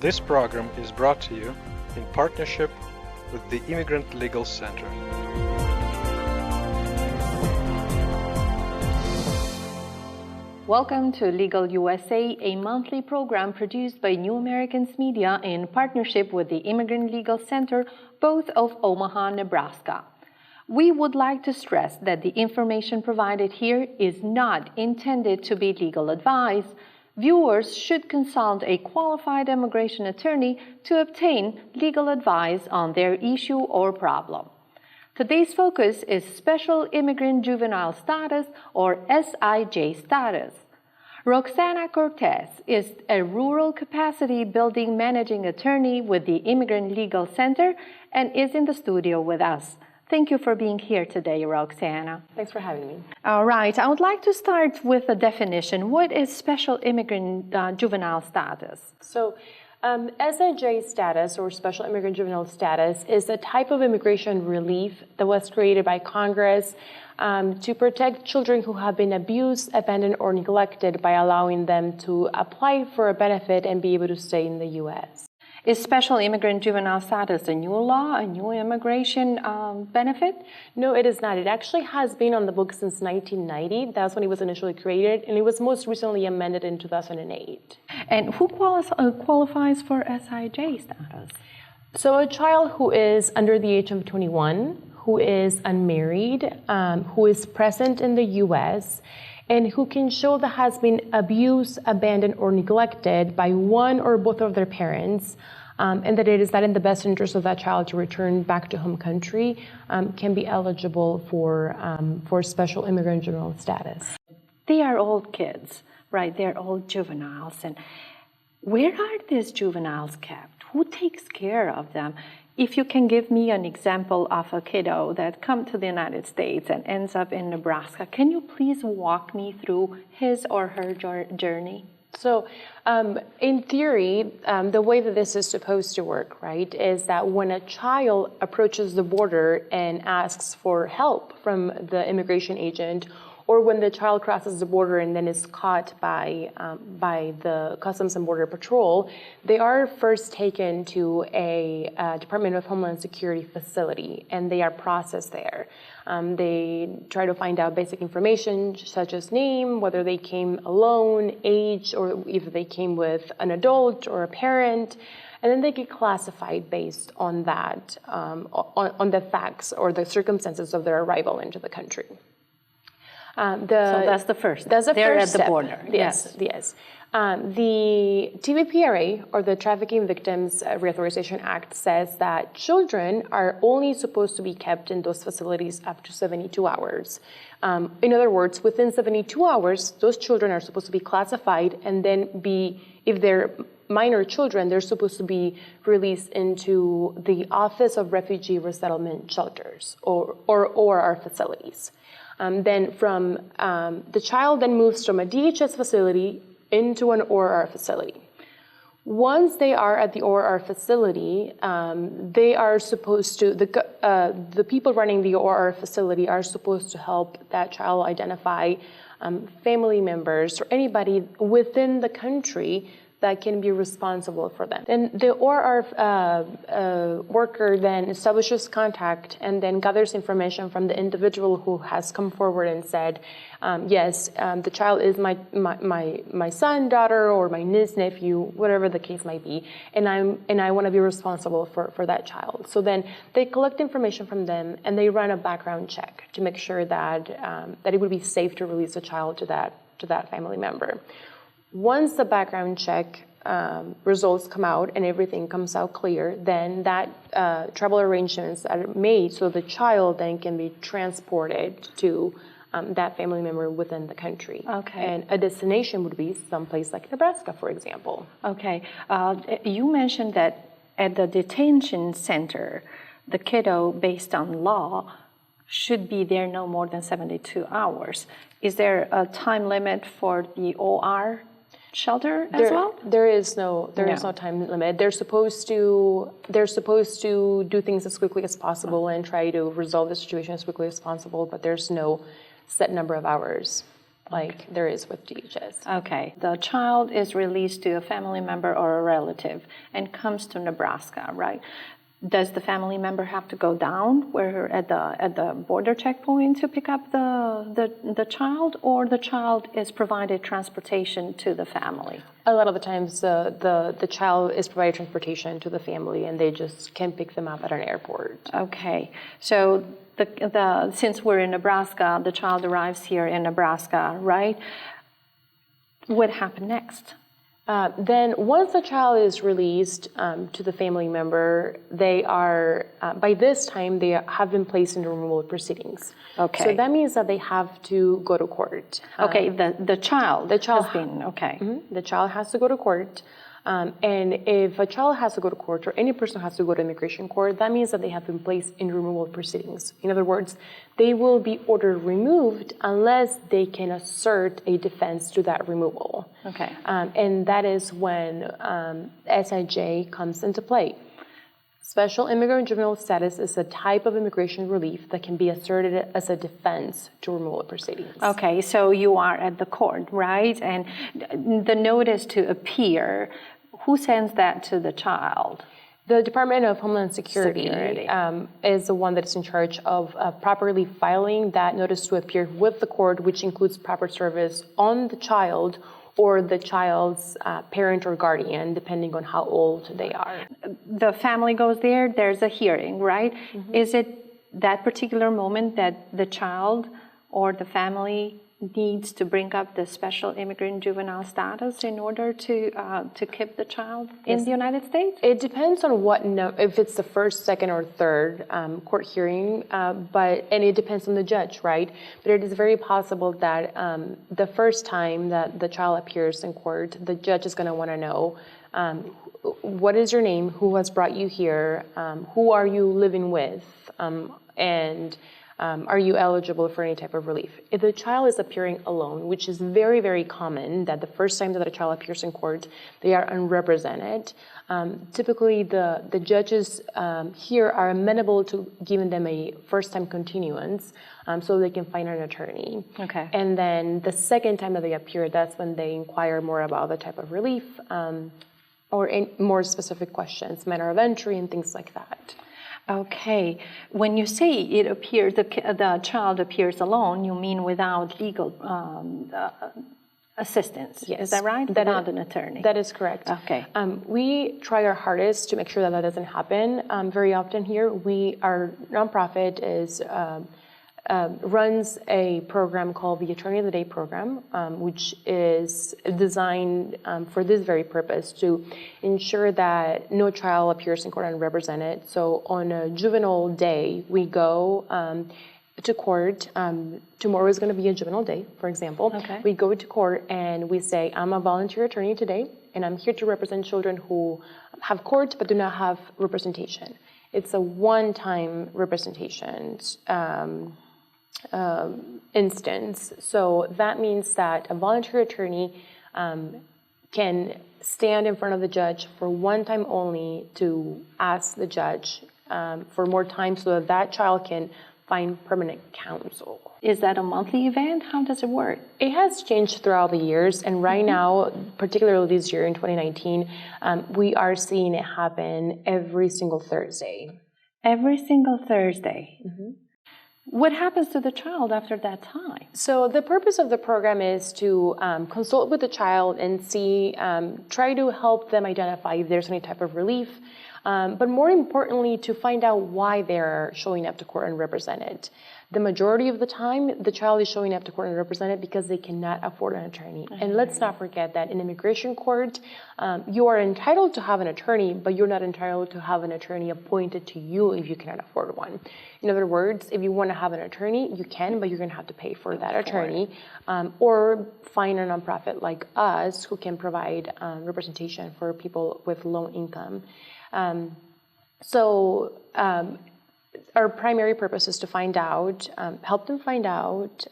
This program is brought to you in partnership with the Immigrant Legal Center. Welcome to Legal USA, a monthly program produced by New Americans Media in partnership with the Immigrant Legal Center, both of Omaha, Nebraska. We would like to stress that the information provided here is not intended to be legal advice. Viewers should consult a qualified immigration attorney to obtain legal advice on their issue or problem. Today's focus is Special Immigrant Juvenile Status, or SIJ Status. Roxana Cortes is a rural capacity building managing attorney with the Immigrant Legal Center and is in the studio with us. Thank you for being here today, Roxana. Thanks for having me. All right, I would like to start with a definition. What is Special Immigrant Juvenile Status? So, SIJ status, or Special Immigrant Juvenile Status, is a type of immigration relief that was created by Congress to protect children who have been abused, abandoned, or neglected by allowing them to apply for a benefit and be able to stay in the U.S. Is Special Immigrant Juvenile Status a new law, a new immigration benefit? No, it is not. It actually has been on the books since 1990. That's when it was initially created, and it was most recently amended in 2008. And who qualifies for SIJ status? So a child who is under the age of 21, who is unmarried, who is present in the U.S., and who can show that has been abused, abandoned, or neglected by one or both of their parents, and that it is not in the best interest of that child to return back to home country, can be eligible for Special Immigrant Juvenile Status. They are old kids, right? They're old juveniles. And where are these juveniles kept? Who takes care of them? If you can give me an example of a kiddo that comes to the United States and ends up in Nebraska, can you please walk me through his or her journey? So, in theory, the way that this is supposed to work, right, is that when a child approaches the border and asks for help from the immigration agent, or when the child crosses the border and then is caught by the Customs and Border Patrol, they are first taken to a Department of Homeland Security facility, and they are processed there. They try to find out basic information such as name, whether they came alone, age, or if they came with an adult or a parent, and then they get classified based on that, on the facts or the circumstances of their arrival into the country. So that's the first. That's the They're first at the step. border. Yes. The TVPRA, or the Trafficking Victims Reauthorization Act, says that children are only supposed to be kept in those facilities up to 72 hours. In other words, within 72 hours, those children are supposed to be classified and then if they're minor children, they're supposed to be released into the Office of Refugee Resettlement Shelters, or ORR facilities. Then the child then moves from a DHS facility into an ORR facility. Once they are at the ORR facility, they are supposed to, the people running the ORR facility are supposed to help that child identify family members or anybody within the country that can be responsible for them. Then the ORR worker then establishes contact and then gathers information from the individual who has come forward and said, yes, the child is my son, daughter, or my niece, nephew, whatever the case might be, and I want to be responsible for that child. So then they collect information from them and they run a background check to make sure that it would be safe to release the child to that family member. Once the background check results come out and everything comes out clear, then that travel arrangements are made so the child then can be transported to that family member within the country. Okay. And a destination would be someplace like Nebraska, for example. Okay. You mentioned that at the detention center, the kiddo, based on law, should be there no more than 72 hours. Is there a time limit for the OR shelter as well? There is no time limit. They're supposed to do things as quickly as possible and try to resolve the situation as quickly as possible, but there's no set number of hours. like there is with DHS. Okay. The child is released to a family member or a relative and comes to Nebraska, right? Does the family member have to go down where at the border checkpoint to pick up the child, or the child is provided transportation to the family? A lot of the times the child is provided transportation to the family and they just can pick them up at an airport. Okay. So since we're in Nebraska, the child arrives here in Nebraska, right? What happened next? Then once the child is released to the family member, they are, by this time, they have been placed in removal proceedings. Okay. So that means that they have to go to court. Okay, the child has been, okay. The child has to go to court. And if a child has to go to court, or any person has to go to immigration court, that means that they have been placed in removal proceedings. In other words, they will be ordered removed unless they can assert a defense to that removal. Okay. And that is when SIJ comes into play. Special Immigrant Juvenile Status is a type of immigration relief that can be asserted as a defense to removal proceedings. Okay, so you are at the court, right? And the notice to appear, who sends that to the child? The Department of Homeland Security. Is the one that is in charge of properly filing that notice to appear with the court, which includes proper service on the child or the child's parent or guardian, depending on how old they are. The family goes there, there's a hearing, right? Is it that particular moment that the child or the family needs to bring up the special immigrant juvenile status in order to keep the child in the United States? It depends on if it's the first, second, or third court hearing, and it depends on the judge, right? But it is very possible that the first time that the child appears in court, the judge is going to want to know what is your name, who has brought you here, who are you living with, and are you eligible for any type of relief? If the child is appearing alone, which is very, very common, that the first time that a child appears in court, they are unrepresented, typically the judges here are amenable to giving them a first-time continuance so they can find an attorney. Okay. And then the second time that they appear, that's when they inquire more about the type of relief or more specific questions, manner of entry, and things like that. Okay. When you say it appears, the child appears alone, you mean without legal assistance? Yes. Is that right? Without an attorney? That is correct. Okay. We try our hardest to make sure that that doesn't happen. Very often here, our nonprofit runs a program called the Attorney of the Day program, which is designed for this very purpose, to ensure that no child appears in court unrepresented. So on a juvenile day, we go to court. Tomorrow is going to be a juvenile day, for example. Okay. We go to court and we say, I'm a volunteer attorney today, and I'm here to represent children who have court but do not have representation. It's a one-time representation instance. So that means that a volunteer attorney can stand in front of the judge for one time only to ask the judge for more time so that that child can find permanent counsel. Is that a monthly event? How does it work? It has changed throughout the years, and right now, particularly this year in 2019, we are seeing it happen every single Thursday. Every single Thursday? What happens to the child after that time? So the purpose of the program is to consult with the child and try to help them identify if there's any type of relief, but more importantly, to find out why they're showing up to court unrepresented. The majority of the time, the child is showing up to court unrepresented because they cannot afford an attorney. And let's not forget that in immigration court, you are entitled to have an attorney, but you're not entitled to have an attorney appointed to you if you cannot afford one. In other words, if you want to have an attorney, you can, but you're going to have to pay for that attorney, or find a nonprofit like us who can provide representation for people with low income. Our primary purpose is to find out, help them find out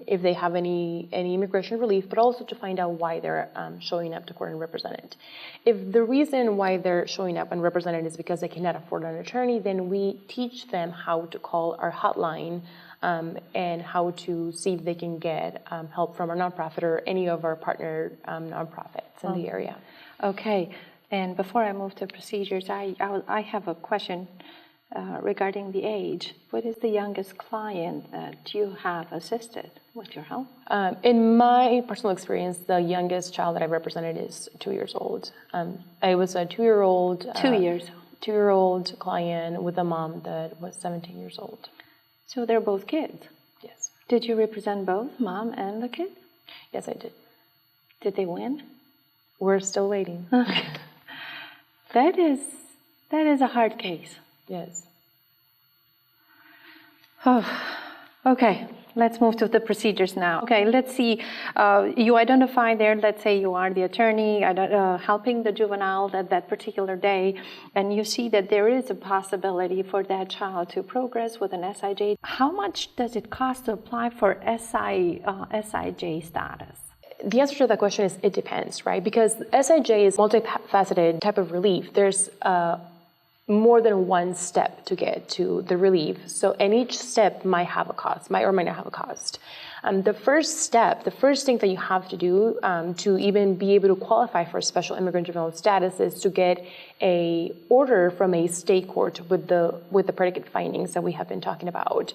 if they have any immigration relief, but also to find out why they're showing up to court unrepresented. If the reason why they're showing up unrepresented is because they cannot afford an attorney, then we teach them how to call our hotline and how to see if they can get help from our nonprofit or any of our partner nonprofits in the area. Okay, and before I move to procedures, I have a question regarding the age. What is the youngest client that you have assisted with your help? In my personal experience, the youngest child that I represented is 2 years old. I was a 2-year-old. 2 years. 2-year-old client with a mom that was 17 years old. So they're both kids? Yes. Did you represent both, mom and the kid? Yes, I did. Did they win? We're still waiting. Okay. That is a hard case. Yes. Oh, okay, let's move to the procedures now. Okay, let's see. You identify there, let's say you are the attorney helping the juvenile that particular day, and you see that there is a possibility for that child to progress with an SIJ. How much does it cost to apply for SIJ status? The answer to that question is it depends, right? Because SIJ is multifaceted type of relief. There's more than one step to get to the relief. So, and each step might have a cost, might or might not have a cost. The first step, the first thing that you have to do to even be able to qualify for special immigrant juvenile status is to get a order from a state court with the predicate findings that we have been talking about.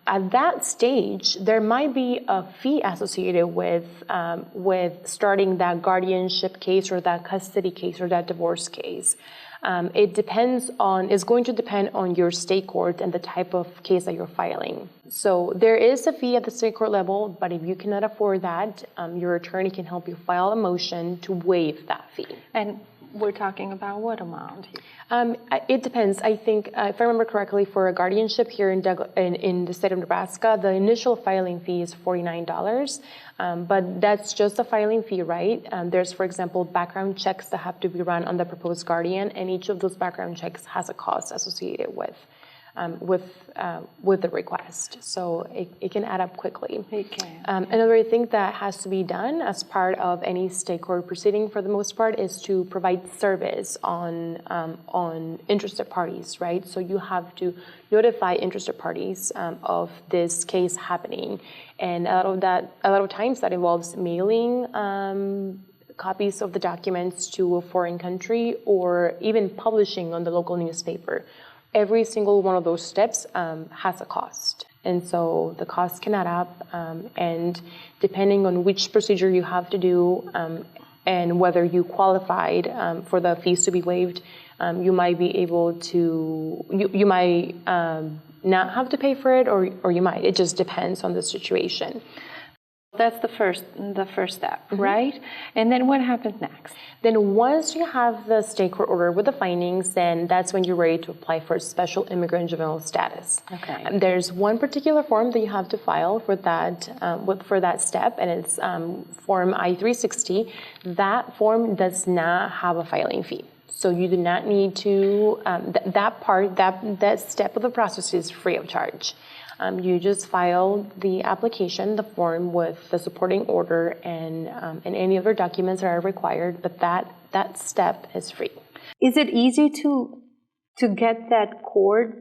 At that stage, there might be a fee associated with starting that guardianship case or that custody case or that divorce case. It's going to depend on your state court and the type of case that you're filing. So there is a fee at the state court level, but if you cannot afford that, your attorney can help you file a motion to waive that fee. And we're talking about what amount? It depends. I think, if I remember correctly, for a guardianship here in the state of Nebraska, the initial filing fee is $49, but that's just a filing fee, right? There's, for example, background checks that have to be run on the proposed guardian, and each of those background checks has a cost associated with the request. So it can add up quickly. Okay. Another thing that has to be done as part of any state court proceeding, for the most part, is to provide service on interested parties, right? So you have to notify interested parties of this case happening, and a lot of times that involves mailing copies of the documents to a foreign country or even publishing on the local newspaper. Every single one of those steps has a cost. And so the cost can add up, and depending on which procedure you have to do and whether you qualified for the fees to be waived, you might be able to, you might not have to pay for it, or you might. It just depends on the situation. That's the first step, right? And then what happens next? Then once you have the state court order with the findings, then that's when you're ready to apply for special immigrant juvenile status. Okay. There's one particular form that you have to file for that step, and it's Form I-360. That form does not have a filing fee. So you do not need to, that step of the process is free of charge. You just file the application, the form, with the supporting order and any other documents that are required, but that step is free. Is it easy to get that court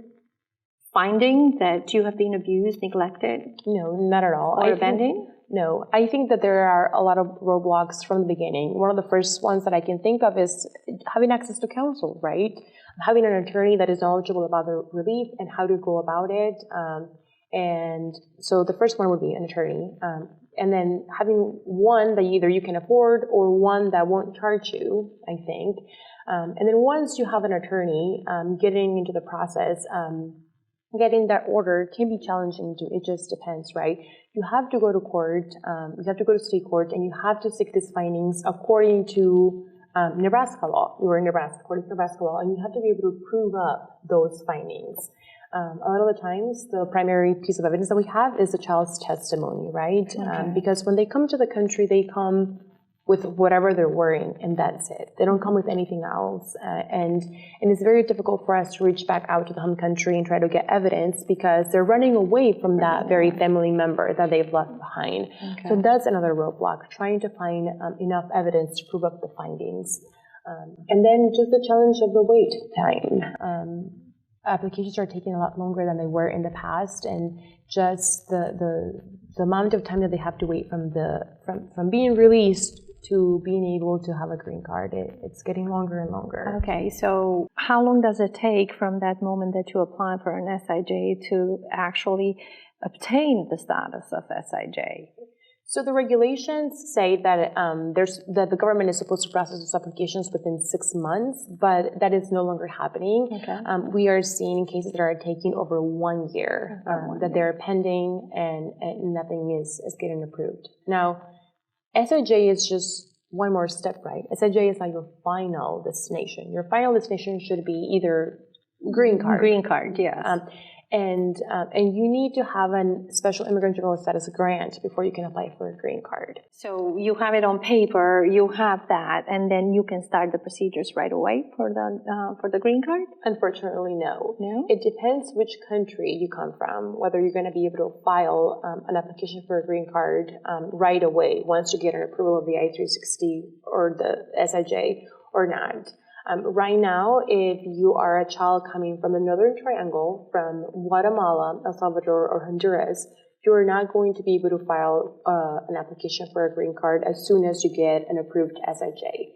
finding that you have been abused, neglected? No, not at all. Or abandoned? No, I think that there are a lot of roadblocks from the beginning. One of the first ones that I can think of is having access to counsel, right? Having an attorney that is knowledgeable about the relief and how to go about it. And so the first one would be an attorney. And then having one that either you can afford or one that won't charge you, I think. And then once you have an attorney, getting into the process, getting that order can be challenging too. It just depends, right? You have to go to court, you have to go to state court, and you have to seek these findings according to Nebraska law. You are in Nebraska, according to Nebraska law, and you have to be able to prove up those findings. A lot of the times, the primary piece of evidence that we have is the child's testimony, right? Okay. Because when they come to the country, they come with whatever they're wearing, and that's it. They don't come with anything else. And it's very difficult for us to reach back out to the home country and try to get evidence because they're running away from that very family member that they've left behind. Okay. So that's another roadblock, trying to find enough evidence to prove up the findings. And then just the challenge of the wait time. applications are taking a lot longer than they were in the past, and just the amount of time that they have to wait from being released to being able to have a green card, it's getting longer and longer. Okay, so how long does it take from that moment that you apply for an SIJ to actually obtain the status of SIJ? So the regulations say that that the government is supposed to process those applications within 6 months, but that is no longer happening. Okay. We are seeing cases that are taking over 1 year, that they're pending and nothing is getting approved. Now, SIJ is just one more step, right? SIJ is not your final destination. Your final destination should be either green card. Green card, yes. And you need to have a special immigrant juvenile status grant before you can apply for a green card. So you have it on paper, you have that, and then you can start the procedures right away for the green card? Unfortunately, no. No? It depends which country you come from, whether you're going to be able to file an application for a green card right away once you get an approval of the I-360 or the SIJ or not. Right now, if you are a child coming from the Northern Triangle, from Guatemala, El Salvador, or Honduras, you are not going to be able to file an application for a green card as soon as you get an approved SIJ.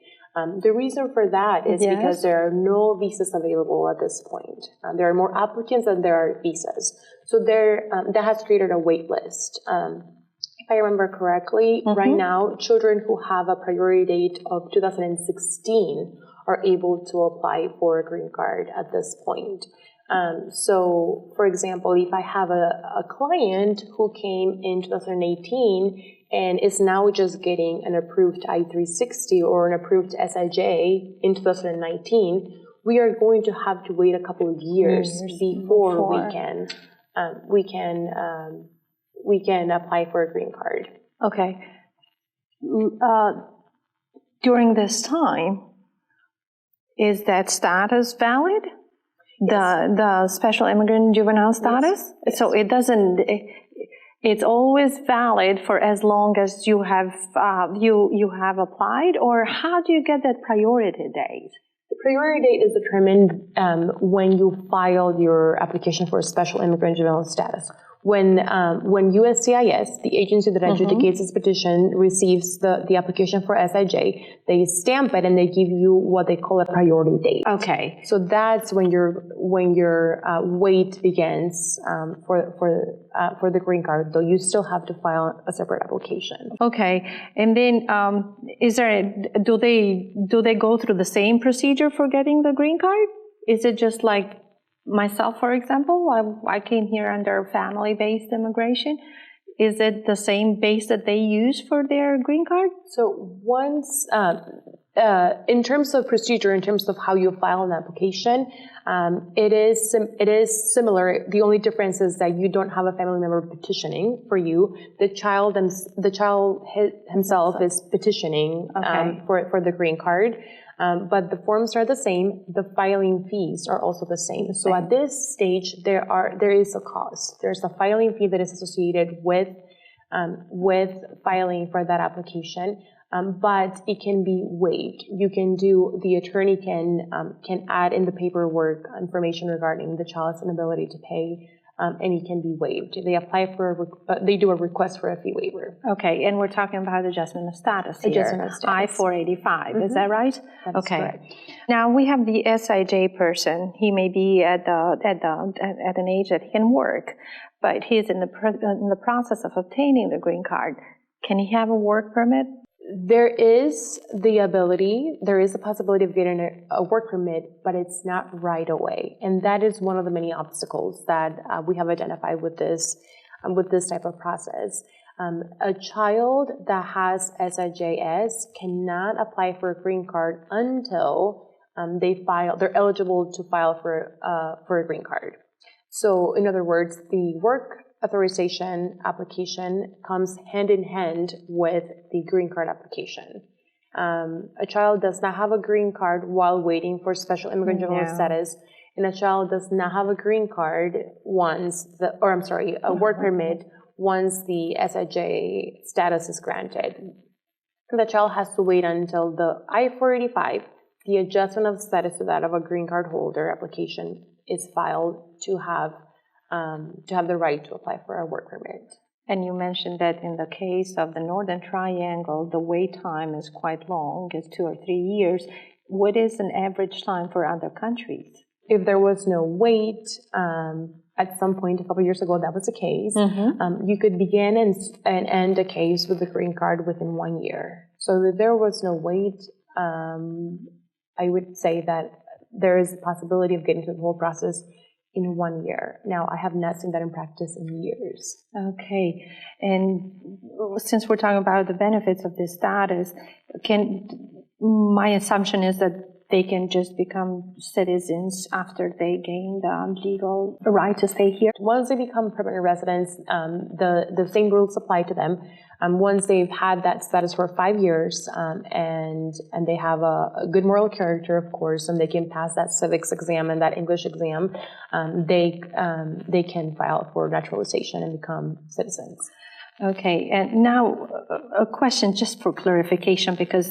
The reason for that is because there are no visas available at this point. There are more applicants than there are visas. So that has created a wait list. If I remember correctly, right now, children who have a priority date of 2016 are able to apply for a green card at this point. So, for example, if I have a client who came in 2018 and is now just getting an approved I-360 or an approved SIJ in 2019, we are going to have to wait a couple of years before we can apply for a green card. Okay. During this time, is that status valid? Yes. The special immigrant juvenile status? Yes. So it doesn't, it's always valid for as long as you have you have applied, or how do you get that priority date? The priority date is determined when you file your application for a special immigrant juvenile status. When USCIS, the agency that adjudicates this petition, receives the application for SIJ, they stamp it and they give you what they call a priority date. Okay. So that's when your wait begins for the green card, though you still have to file a separate application. Okay. And then do they go through the same procedure for getting the green card? Is it just like myself, for example, I came here under family-based immigration. Is it the same base that they use for their green card? So once, in terms of procedure, in terms of how you file an application, it is similar. The only difference is that you don't have a family member petitioning for you. The child himself is petitioning for the green card. But the forms are the same. The filing fees are also the same. So at this stage, there is a cost. There's a filing fee that is associated with filing for that application, but it can be waived. The attorney can add in the paperwork information regarding the child's inability to pay. And it can be waived. They do a request for a fee waiver. Okay, and we're talking about adjustment of status here. Adjustment of status. I-485, is that right? That's correct. Now we have the SIJ person. He may be at an age that he can work, but he's in the process of obtaining the green card. Can he have a work permit? There is a possibility of getting a work permit, but it's not right away. And that is one of the many obstacles that we have identified with this type of process. A child that has SIJS cannot apply for a green card until they're eligible to file for a green card. So in other words, the work authorization application comes hand in hand with the green card application. A child does not have a green card while waiting for special immigrant juvenile status, and a child does not have a green card a work permit once the SIJ status is granted. The child has to wait until the I-485, the adjustment of status to that of a green card holder application is filed to have the right to apply for a work permit. And you mentioned that in the case of the Northern Triangle, the wait time is quite long, it's 2 or 3 years. What is an average time for other countries? If there was no wait, at some point a couple years ago, that was the case. You could begin and end a case with a green card within 1 year. So if there was no wait, I would say that there is a possibility of getting through the whole process in 1 year. Now, I have not seen that in practice in years. Okay. And since we're talking about the benefits of this status, my assumption is that they can just become citizens after they gain the legal right to stay here. Once they become permanent residents, the same rules apply to them. Once they've had that status for 5 years, and they have a good moral character, of course, and they can pass that civics exam and that English exam, they can file for naturalization and become citizens. Okay, and now a question just for clarification, because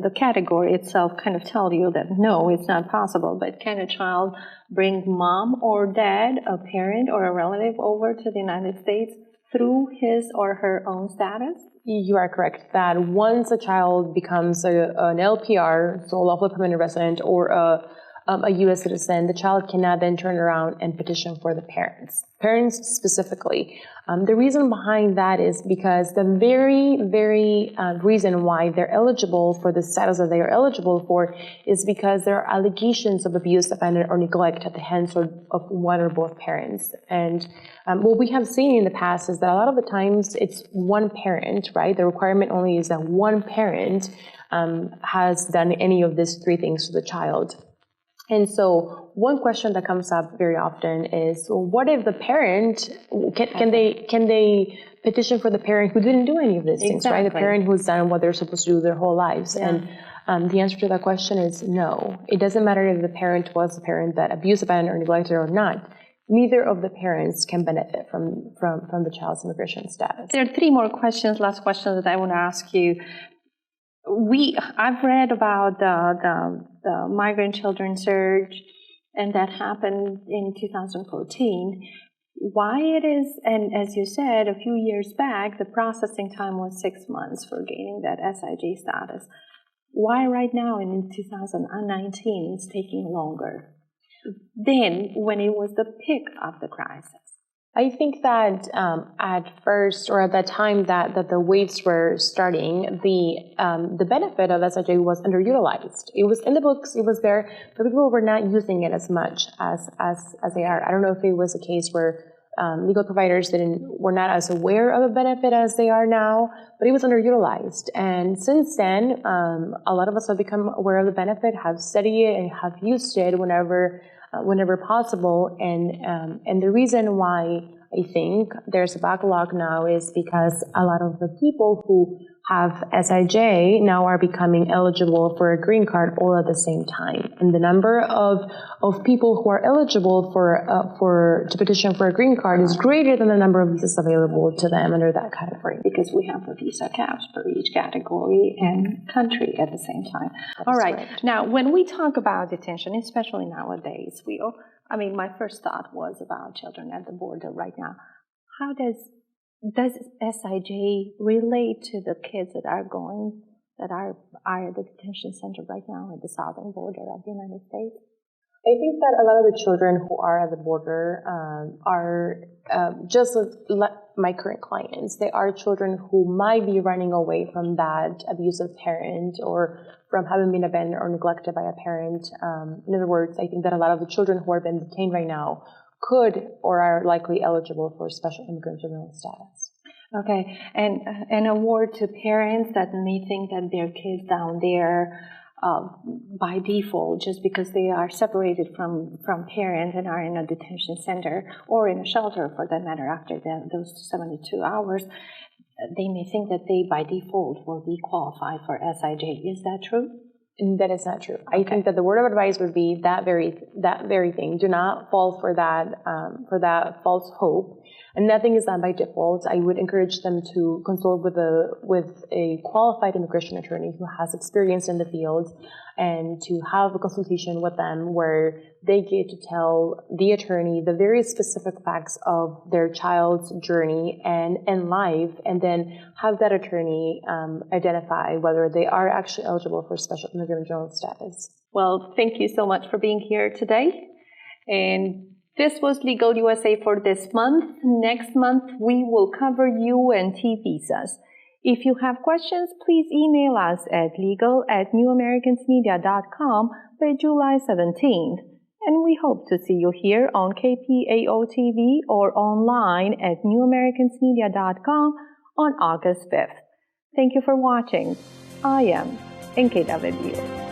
the category itself kind of tells you that no, it's not possible, but can a child bring mom or dad, a parent or a relative over to the United States through his or her own status? You are correct that once a child becomes an LPR, so a lawful permanent resident, or a U.S. citizen, the child cannot then turn around and petition for the parents specifically. The reason behind that is because the very reason why they're eligible for the status that they are eligible for is because there are allegations of abuse, abandonment, or neglect at the hands of one or both parents. And what we have seen in the past is that a lot of the times it's one parent, right? The requirement only is that one parent has done any of these 3 things to the child. And so one question that comes up very often is, well, what if the parent, can they petition for the parent who didn't do any of these things, right? The parent who's done what they're supposed to do their whole lives. Yeah. And the answer to that question is no. It doesn't matter if the parent was the parent that abused, abandoned, or neglected or not. Neither of the parents can benefit from the child's immigration status. There are 3 more questions, last questions that I want to ask you. I've read about the migrant children surge, and that happened in 2014. Why it is, and as you said, a few years back, the processing time was 6 months for gaining that SIJ status. Why right now in 2019 it's taking longer than when it was the peak of the crisis? I think that at first, or at that time that the waits were starting, the benefit of SIJ was underutilized. It was in the books, it was there, but people were not using it as much as they are. I don't know if it was a case where legal providers were not as aware of the benefit as they are now, but it was underutilized. And since then, a lot of us have become aware of the benefit, have studied it, and have used it whenever possible. And the reason why I think there's a backlog now is because a lot of the people who have SIJ now are becoming eligible for a green card all at the same time. And the number of people who are eligible to petition for a green card is greater than the number of visas available to them under that category. Because we have the visa caps for each category and country at the same time. All right. Now, when we talk about detention, especially nowadays, my first thought was about children at the border right now. How does SIJ relate to the kids that are at the detention center right now at the southern border of the United States? I think that a lot of the children who are at the border are just like my current clients. They are children who might be running away from that abusive parent or from having been abandoned or neglected by a parent. In other words, I think that a lot of the children who are being detained right now could or are likely eligible for special immigrant juvenile status. Okay, and an award to parents that may think that their kids down there by default, just because they are separated from parents and are in a detention center or in a shelter for that matter after those 72 hours, they may think that they by default will be qualified for SIJ. Is that true? That is not true. I think that the word of advice would be that very thing. Do not fall for that false hope. And nothing is done by default. I would encourage them to consult with a qualified immigration attorney who has experience in the field and to have a consultation with them where they get to tell the attorney the very specific facts of their child's journey and life, and then have that attorney identify whether they are actually eligible for special immigrant juvenile status. Well, thank you so much for being here today. And this was Legal USA for this month. Next month, we will cover UNT visas. If you have questions, please email us at legal@newamericansmedia.com by July 17th. And we hope to see you here on KPAO TV or online at newamericansmedia.com on August 5th. Thank you for watching. I am NKW.